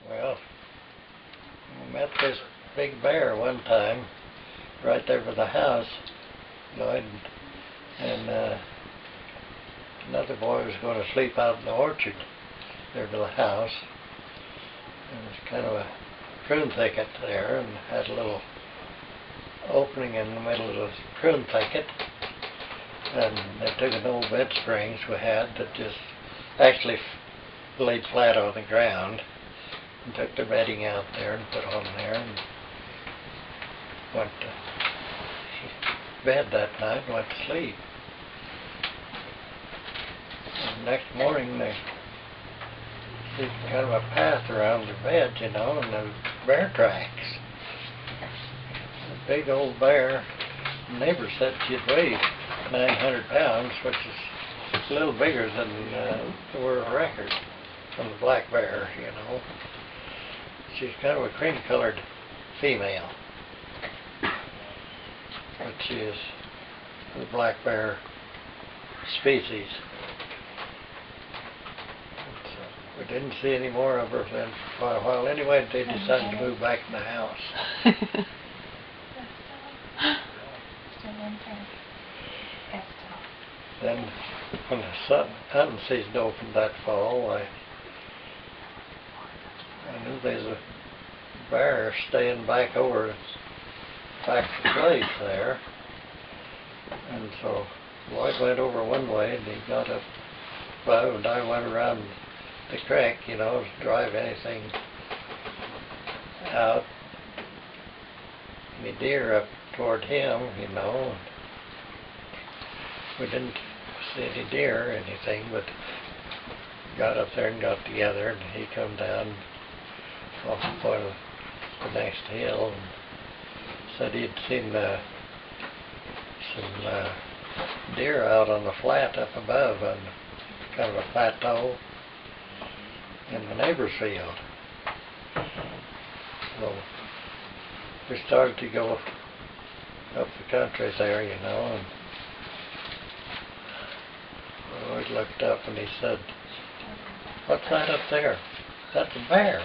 Well, I met this big bear one time right there by the house, Lloyd, and another boy was going to sleep out in the orchard there by the house. There was kind of a prune thicket there and had a little opening in the middle of the prune thicket, and they took an old bed springs we had that just actually laid flat on the ground and took the bedding out there and put on there and went to bed that night and went to sleep. And the next morning they see kind of a path around the bed, you know, and there was bear tracks. A big old bear. The neighbor said she'd weigh 900 pounds, which is a little bigger than the world record from the black bear, you know. She's kind of a cream-colored female, but she is the black bear species. We didn't see any more of her then for a while. Anyway, they decided to move back in the house. Then, when the hunting season opened that fall, I knew there was a bear staying back over back to the place there. And so Lloyd went over one way and he got up above, and I went around the creek, you know, to drive anything out. Any deer up toward him, you know. We didn't see any deer or anything, but got up there and got together, and he come down off the point of the next hill and said he'd seen some deer out on the flat up above on kind of a plateau in the neighbor's field. So we started to go up the country there, you know, and Lloyd looked up and he said, "What's that up there?" "That's a bear."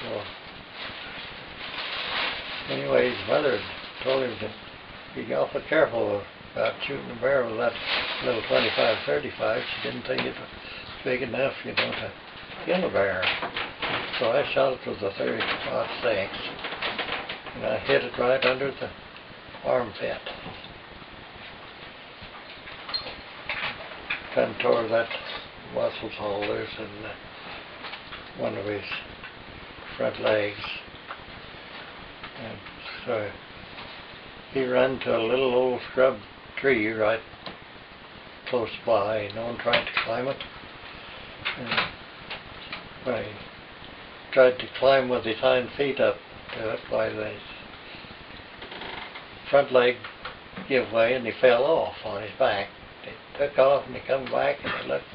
So anyway, his mother told him to be awful careful about shooting a bear with that little 25-35. She didn't think it was big enough, you know, to kill a bear. So I shot it with a 30-06, and I hit it right under the armpit. Kind of tore that muscles all loose in one of his front legs. And so he ran to a little old scrub tree right close by, you know, and tried to climb it. And when he tried to climb with his hind feet up to it, by the front leg give way and he fell off on his back. He took off and he come back and he looked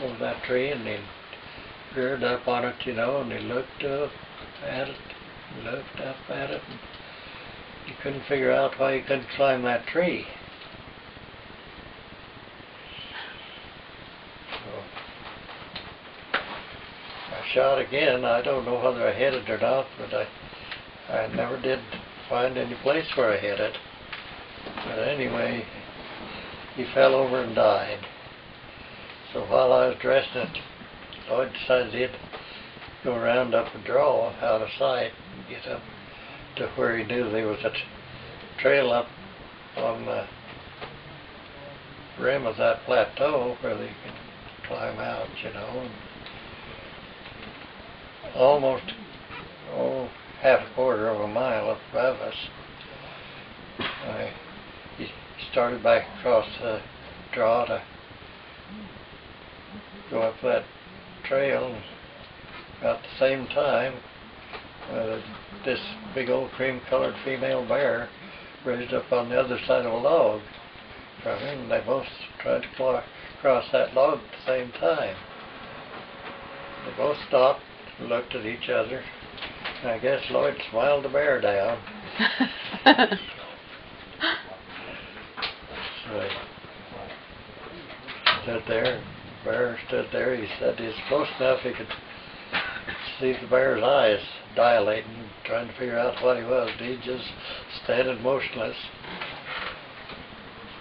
over that tree and he reared up on it, you know, and he looked up at it, looked up at it, and he couldn't figure out why he couldn't climb that tree. So I shot again. I don't know whether I hit it or not, but I never did find any place where I hit it. But anyway, he fell over and died. So while I was dressing it, Lloyd decided he'd go around up a draw out of sight and get up to where he knew there was a trail up on the rim of that plateau where they could climb out, you know. And almost, half a quarter of a mile up above us, he started back across the draw to go up that trail, and about the same time this big old cream-colored female bear raised up on the other side of a log from him, and they both tried to cross that log at the same time. They both stopped and looked at each other, and I guess Lloyd smiled the bear down. So he stood there, the bear stood there. He said he was close enough he could see the bear's eyes dilating, trying to figure out what he was. He just standing motionless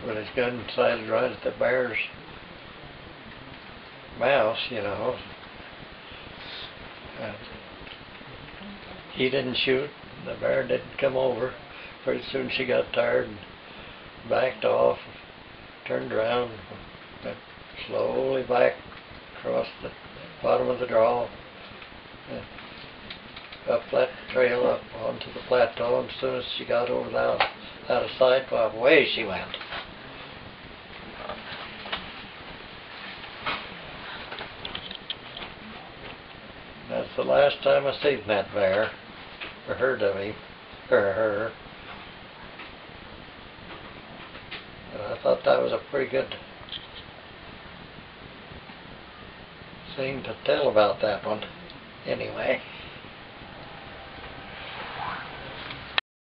with his gun sighted right at the bear's mouth, you know. And he didn't shoot. The bear didn't come over. Pretty soon she got tired and backed off, turned around, went slowly back across the bottom of the draw, and up that trail up onto the plateau. And as soon as she got over out of sight, well, away she went. That's the last time I seen that bear, or heard of him, or her. And I thought that was a pretty good thing to tell about that one, anyway.